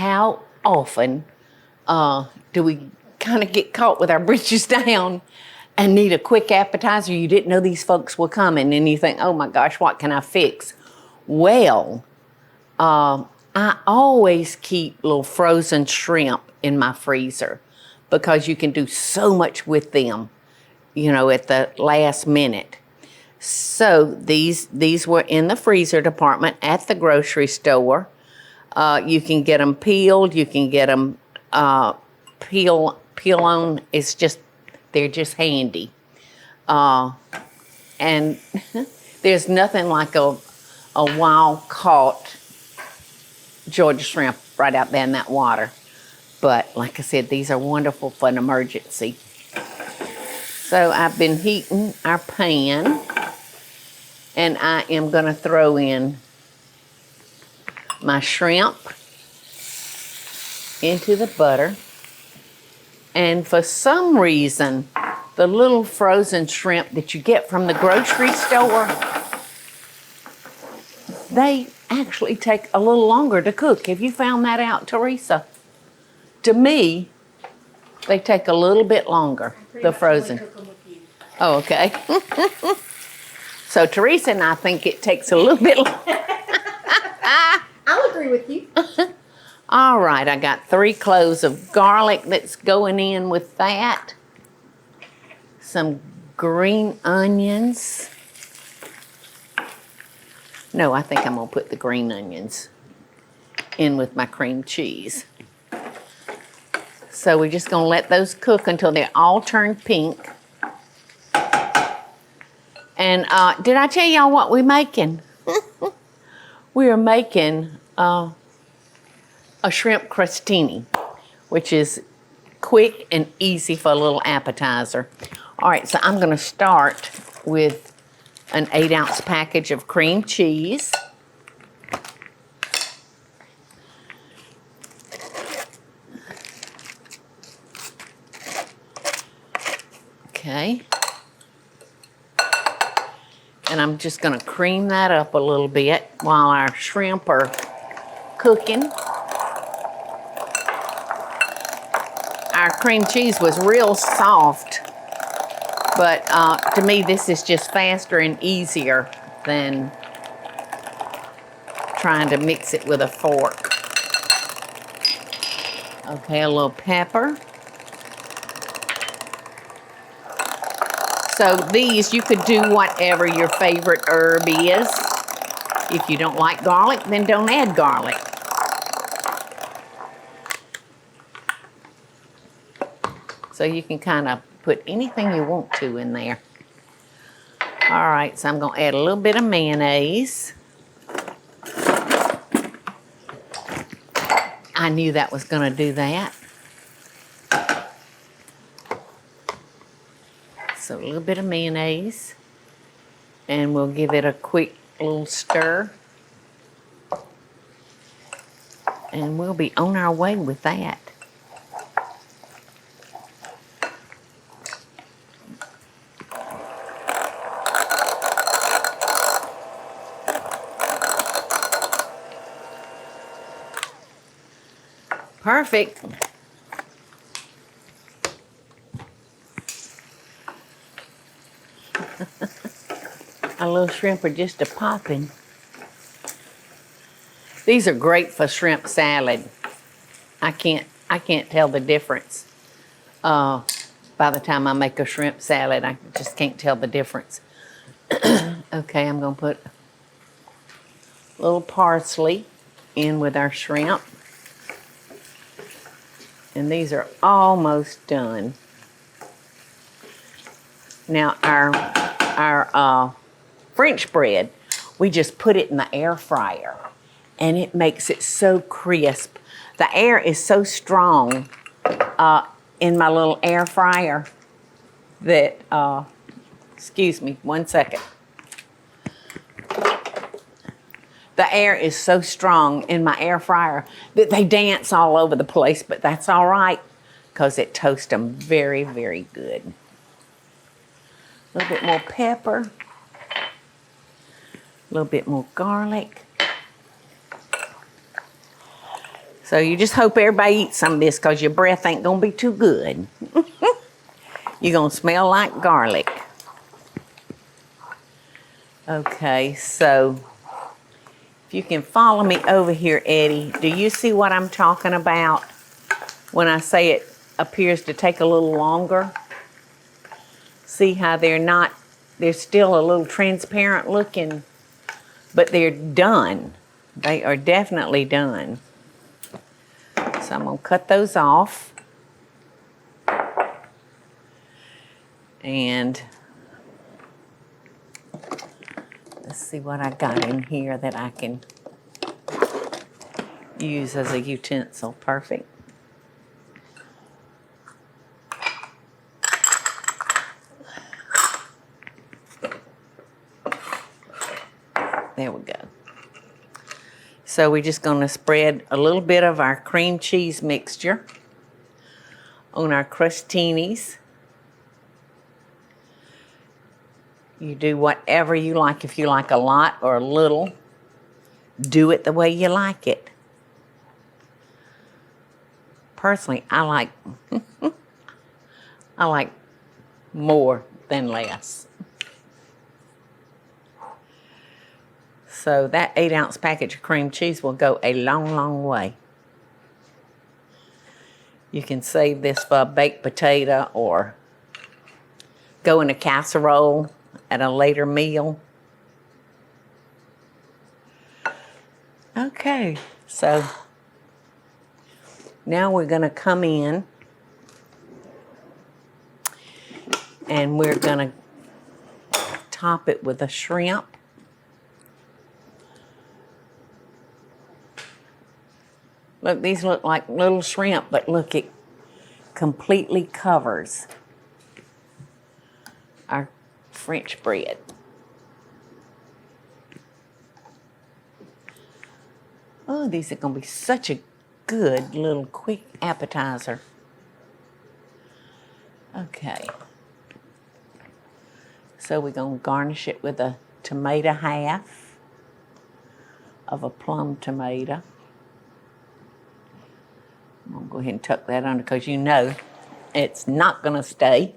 how often do we kind of get caught with our britches down and need a quick appetizer? You didn't know these folks were coming, and you think, oh my gosh, what can I fix? Well, I always keep little frozen shrimp in my freezer because you can do so much with them, you know, at the last minute. So these were in the freezer department at the grocery store. You can get them peeled. You can get them peel on. It's just, they're just handy. And there's nothing like a wild caught Georgia shrimp right out there in that water. But like I said, these are wonderful for an emergency. So I've been heating our pan, and I am going to throw in my shrimp into the butter. And for some reason, the little frozen shrimp that you get from the grocery store, they actually take a little longer to cook. Have you found that out, Teresa? To me, they take a little bit longer, the frozen. Oh, okay. So Teresa and I think it takes a little bit longer. I'll agree with you. All right, I got 3 cloves of garlic that's going in with that. Some green onions. No, I think I'm gonna put the green onions in with my cream cheese. So we're just gonna let those cook until they all turn pink. And did I tell y'all what we're making? We are making a shrimp crostini, which is quick and easy for a little appetizer. All right, so I'm gonna start with an 8-ounce package of cream cheese. Okay. And I'm just gonna cream that up a little bit while our shrimp are cooking. Our cream cheese was real soft, but to me this is just faster and easier than trying to mix it with a fork. Okay, a little pepper. So these, you could do whatever your favorite herb is. If you don't like garlic, then don't add garlic. So you can kind of put anything you want to in there. All right, so I'm gonna add a little bit of mayonnaise. I knew that was gonna do that. So a little bit of mayonnaise, and we'll give it a quick little stir. And we'll be on our way with that. Perfect. Our little shrimp are just a-popping. These are great for shrimp salad. I can't tell the difference. By the time I make a shrimp salad, I just can't tell the difference. Okay, I'm gonna put a little parsley in with our shrimp. And these are almost done. Now our French bread, we just put it in the air fryer, and it makes it so crisp. The air is so strong in my little air fryer that, excuse me, 1 second. The air is so strong in my air fryer that they dance all over the place, but that's all right because it toasts them very, very good. A little bit more pepper, a little bit more garlic. So you just hope everybody eats some of this because your breath ain't going to be too good. You're going to smell like garlic. Okay, so if you can follow me over here, Eddie, do you see what I'm talking about when I say it appears to take a little longer? See how they're still a little transparent looking, but they're done. They are definitely done. So I'm going to cut those off. And let's see what I got in here that I can use as a utensil. Perfect. There we go. So we're just going to spread a little bit of our cream cheese mixture on our crostinis. You do whatever you like. If you like a lot or a little, do it the way you like it. Personally, I like more than less. So that 8-ounce package of cream cheese will go a long, long way. You can save this for a baked potato or go in a casserole at a later meal. Okay, so now we're going to come in and we're going to top it with a shrimp. Look, these look like little shrimp, but look, it completely covers our French bread. Oh, these are going to be such a good little quick appetizer. Okay. So we're going to garnish it with a tomato half of a plum tomato. I'm going to go ahead and tuck that under because you know it's not going to stay.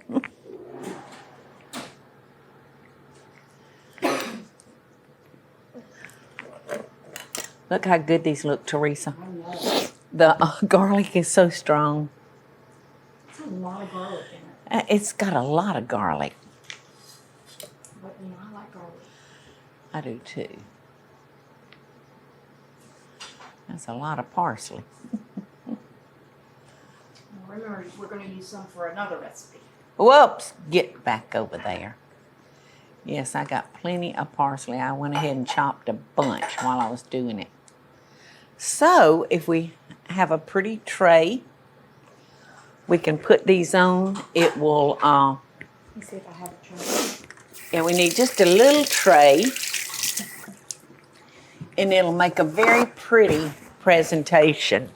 Look how good these look, Teresa. The garlic is so strong. It's a lot of garlic in it. It's got a lot of garlic. But you know, I like garlic. I do too. That's a lot of parsley. Remember, we're going to use some for another recipe. Whoops, get back over there. Yes, I got plenty of parsley. I went ahead and chopped a bunch while I was doing it. So if we have a pretty tray, we can put these on. It will, Let me see if I have a tray. and we need just a little tray, and it'll make a very pretty presentation.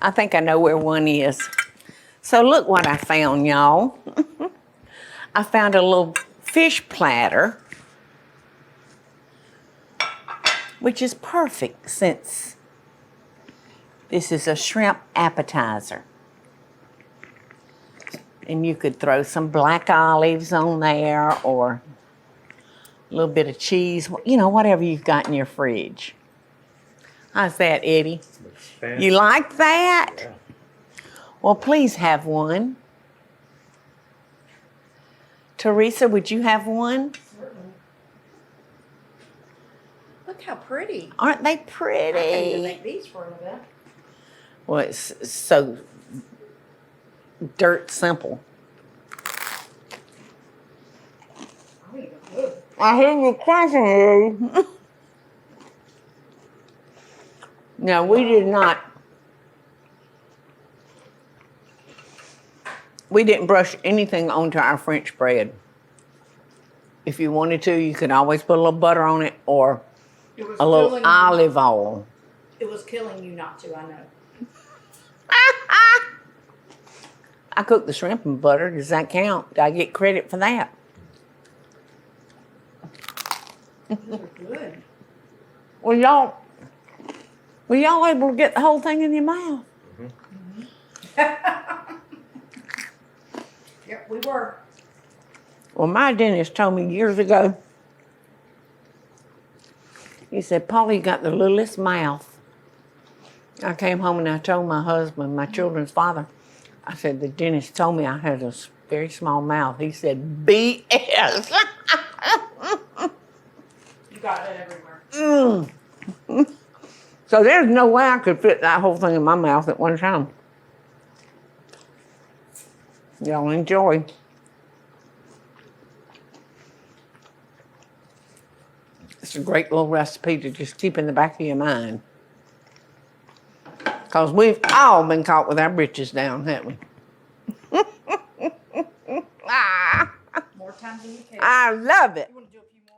I think I know where one is. So look what I found, y'all. I found a little fish platter, which is perfect since this is a shrimp appetizer. And you could throw some black olives on there or a little bit of cheese, you know, whatever you've got in your fridge. How's that, Eddie? You like that? Yeah. Well, please have one. Teresa, would you have one? Certainly. Look how pretty. Aren't they I can even pretty? make these for an event. Well, it's so dirt simple. I think they're good. I hear you crunching. No, we did not. We didn't brush anything onto our French bread. If you wanted to, you could always put a little butter on it or It was a little killing olive oil. You. It was killing you not to, I know. I cooked the shrimp in butter. Does that count? Do I get credit for that? These are good. Well, y'all, Were y'all able to get the whole thing in your mouth? Yep, we were. Well, my dentist told me years ago, he said, Paula, you got the littlest mouth. I came home and I told my husband, my children's father, I said, the dentist told me I had a very small mouth. He said, BS. You got it everywhere. So there's no way I could fit that whole thing in my mouth at one time. Y'all enjoy. It's a great little recipe to just keep in the back of your mind. Because we've all been caught with our britches down, haven't we? More times than you care. I love it. You want to do a few more?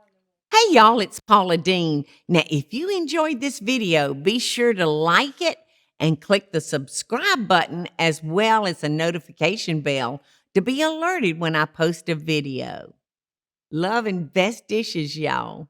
Hey y'all, it's Paula Deen. Now, if you enjoyed this video, be sure to like it and click the subscribe button as well as the notification bell to be alerted when I post a video. Love and best dishes, y'all.